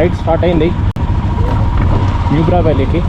Ride start అయింది న్యూబ్రా వ్యాలీకి.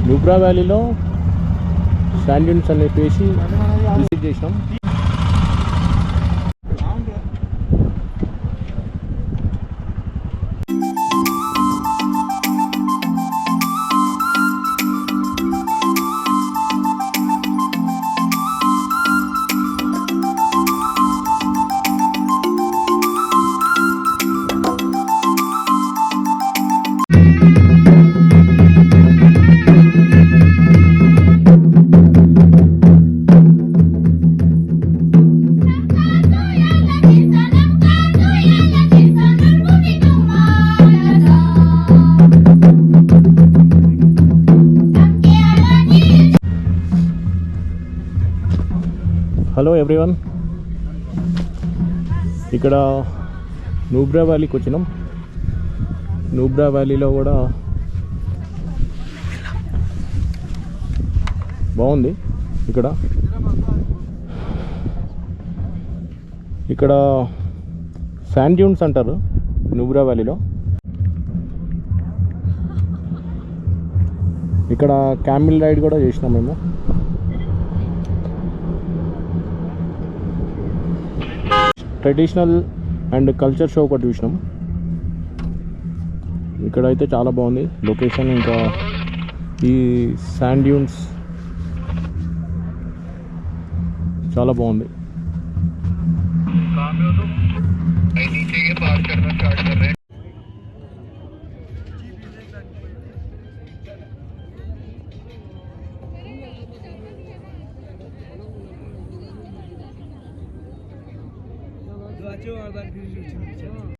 న్యూబ్రా వ్యాలీలో sand dunes అని చెప్పేసి విజిట్ చేసినాం. హలో ఎవ్రీవన్, ఇక్కడ న్యూబ్రా వ్యాలీకి వచ్చినాం. న్యూబ్రా వ్యాలీలో కూడా బాగుంది. ఇక్కడ శాండ్ డ్యూన్స్ అంటారు న్యూబ్రా వ్యాలీలో. ఇక్కడ క్యామిల్ రైడ్ కూడా చేసినాం మేము. ట్రెడిషనల్ అండ్ కల్చర్ షో ఒకటి చూసినాం. ఇక్కడైతే చాలా బాగుంది లొకేషన్. ఇంకా ఈ శాండ్ డ్యూన్స్ చాలా బాగుంది.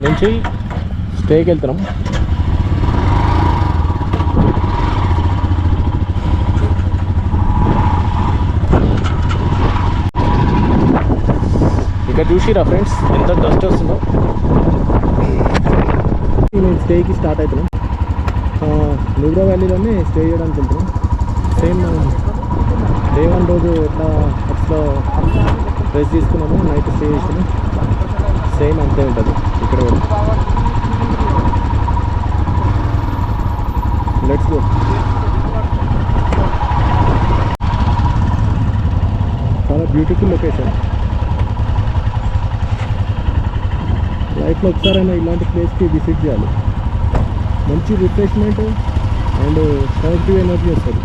నుంచి స్టేకి వెళ్తున్నాం. ఇక్కడ చూసిరా ఫ్రెండ్స్ ఎంత డస్ట్ వస్తుందో. మేము స్టేకి స్టార్ట్ అవుతున్నాం. న్యూబ్రా వ్యాలీలోనే స్టే చేయడానికి వెళ్తున్నాం. సేమ్ డే 1 రోజు ఎట్లా అట్లా రెస్ట్ తీసుకున్నాము, నైట్ స్టే చేసినాము, సేమ్ అంతే ఉంటుంది ఇక్కడ కూడా. Let's go. చాలా బ్యూటిఫుల్ లొకేషన్. లైఫ్లో ఒకసారైనా ఇలాంటి ప్లేస్కి విజిట్ చేయాలి. మంచి రిఫ్రెష్మెంట్ అండ్ పాజిటివ్ ఎనర్జీ వస్తుంది.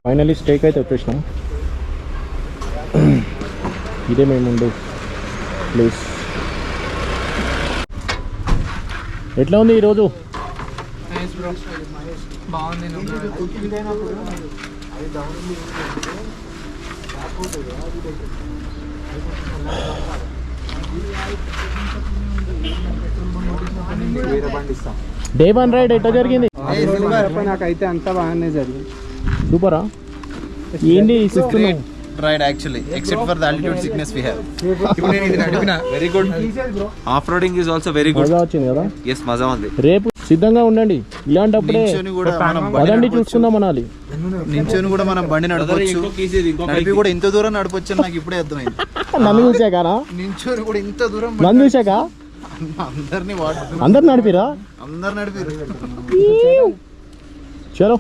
ఫైనలీ స్టేక్ అయితే వచ్చేసినాం. ఇదే మేము ఉండే ప్లీజ్. ఎట్లా ఉంది ఈరోజు? బాగుంది. డే 1 రైడ్ ఎట్లా జరిగింది? నాకైతే అంతా బాగానే జరిగింది. సూపరా? ఏంటి system ride actually, except for the altitude sickness we have. Very good. Off-roading is also very good. మజా వచ్చింది కదా? Yes, మజా ఉంది. రేపు సిద్ధంగా ఉండండి. ఇలాంటప్పుడే పదండి చూసుకుందాం అనాలి. నించొని కూడా మనం బండి నడపొచ్చు, నడిపి కూడా ఇంత దూరం నడపొచ్చు. నాకు ఇప్పుడే అర్థమైంది. నన్ను చూసాకారా? నించొని కూడా ఇంత దూరం నన్ను చూసాక అందరు నడిపిరా? అందరు నడిపిరు. చలో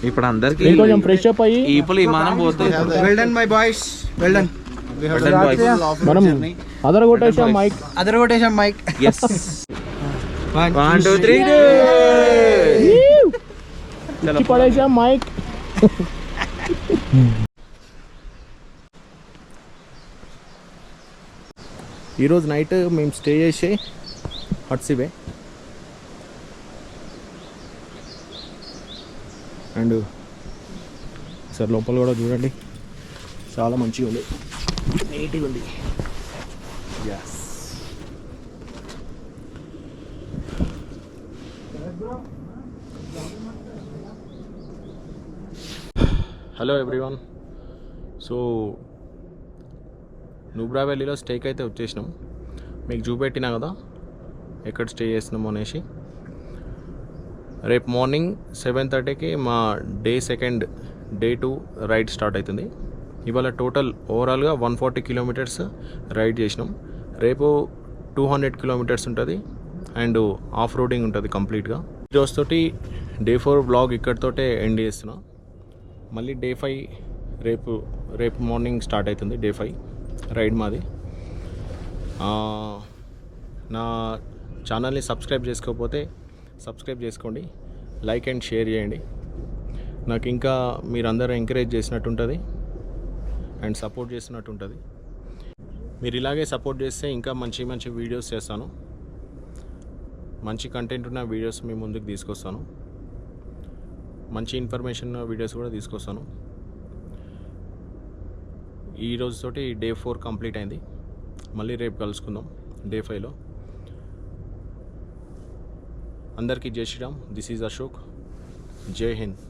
ఇప్పుడు అందరికి కొంచెం ఫ్రెష్ అప్ అయ్యి ఇప్పుడు విమానం పోతుంది. Well done my boys, well done. మనం అదరగొట్టేసాం మైక్. yes 1 2 3 ఇచ్చి పడేసాం మైక్. ఈరోజు నైట్ మేము స్టే చేసే హట్సివే అండ్ సార్ లోపల కూడా చూడండి, చాలా మంచిగా ఉంది, నీట్గా ఉంది. Yes hello everyone. So Nubra వ్యాలీలో స్టేకి అయితే వచ్చేసినాం. మీకు చూపెట్టినా కదా ఎక్కడ స్టే చేసినాము అనేసి. రేపు మార్నింగ్ 7:30కి మా డే 2 రైడ్ స్టార్ట్ అవుతుంది. ఇవాళ టోటల్ ఓవరాల్గా 140 కిలోమీటర్స్ రైడ్ చేసినాం. రేపు 200 కిలోమీటర్స్ ఉంటుంది అండ్ ఆఫ్ రోడింగ్ ఉంటుంది కంప్లీట్గా. ఈరోజుతోటి డే 4 బ్లాగ్ ఇక్కడితోటే ఎండ్ చేస్తున్నా. మళ్ళీ డే 5 రేపు మార్నింగ్ స్టార్ట్ అవుతుంది. డే 5 రైడ్ మాది. నా ఛానల్ని సబ్స్క్రైబ్ చేసుకోకపోతే సబ్స్క్రైబ్ చేసుకోండి, లైక్ అండ్ షేర్ చేయండి. నాకు ఇంకా మీరందరూ ఎంకరేజ్ చేసినట్టు ఉంటుంది అండ్ సపోర్ట్ చేసినట్టు ఉంటుంది. మీరు ఇలాగే సపోర్ట్ చేస్తే ఇంకా మంచి మంచి వీడియోస్ చేస్తాను, మంచి కంటెంట్ ఉన్న వీడియోస్ మీ ముందుకు తీసుకొస్తాను, మంచి ఇన్ఫర్మేషన్ ఉన్న వీడియోస్ కూడా తీసుకొస్తాను. ఈ రోజుతోటి డే 4 కంప్లీట్ అయింది. మళ్ళీ రేపు కలుసుకుందాం డే 5లో. అందరికీ జై శ్రీరామ్. This is Ashok. జై హింద్.